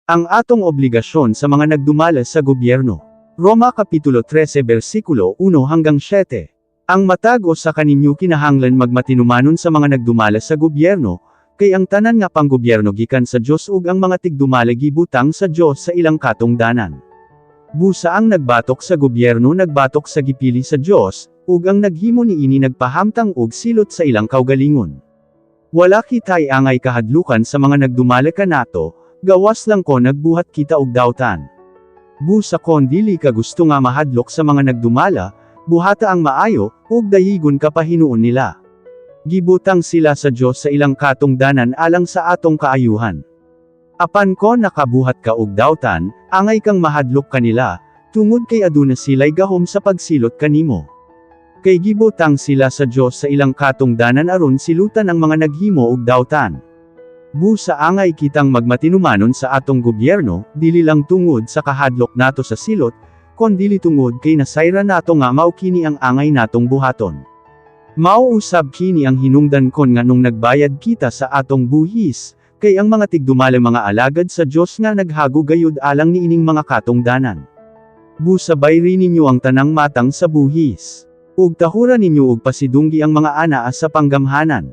Ang atong obligasyon sa mga nagdumala sa gobyerno. Roma Kapitulo 13 versikulo 1 hanggang 7. Ang matag o sa kaninyo kinahanglan magmatinumanon sa mga nagdumala sa gobyerno, kay ang tanan nga panggobyerno gikan sa Dios ug ang mga tigdumala gibutang sa Dios sa ilang katungdanan. Busa ang nagbatok sa gobyerno nagbatok sa gipili sa Dios, ug ang naghimo niini nagpahamtang og silot sa ilang kaugalingon. Wala kitay angay kahadlukan sa mga nagdumala kanato, gawas lang ko nagbuhat kita og dawtan. Busa kon dili ka gusto nga mahadlok sa mga nagdumala, buhata ang maayo, ug dayigon ka pahinuon nila. Gibutang sila sa Dios sa ilang katungdanan alang sa atong kaayuhan. Apan ko nakabuhat ka og dawtan, angay kang mahadlok kanila, tungod kay aduna sila'y gahom sa pagsilot kanimo. Kay gibutang sila sa Dios sa ilang katungdanan aron silutan ang mga naghimo og dawtan. Busa angay kitang magmatinumanon sa atong gobyerno, dili lang tungod sa kahadlok nato sa silot, kon dili tungod kay nasayra nato nga mao kini ang angay natong buhaton. Mauusab kini ang hinungdan kon nga nung nagbayad kita sa atong buhis, kay ang mga tigdumala mga alagad sa Dios nga naghago gayud alang niining mga katungdanan. Busa bayri ninyo ang tanang matang sa buhis. Ug tahuran ninyo og pasidunggi ang mga anaa sa panggamhanan.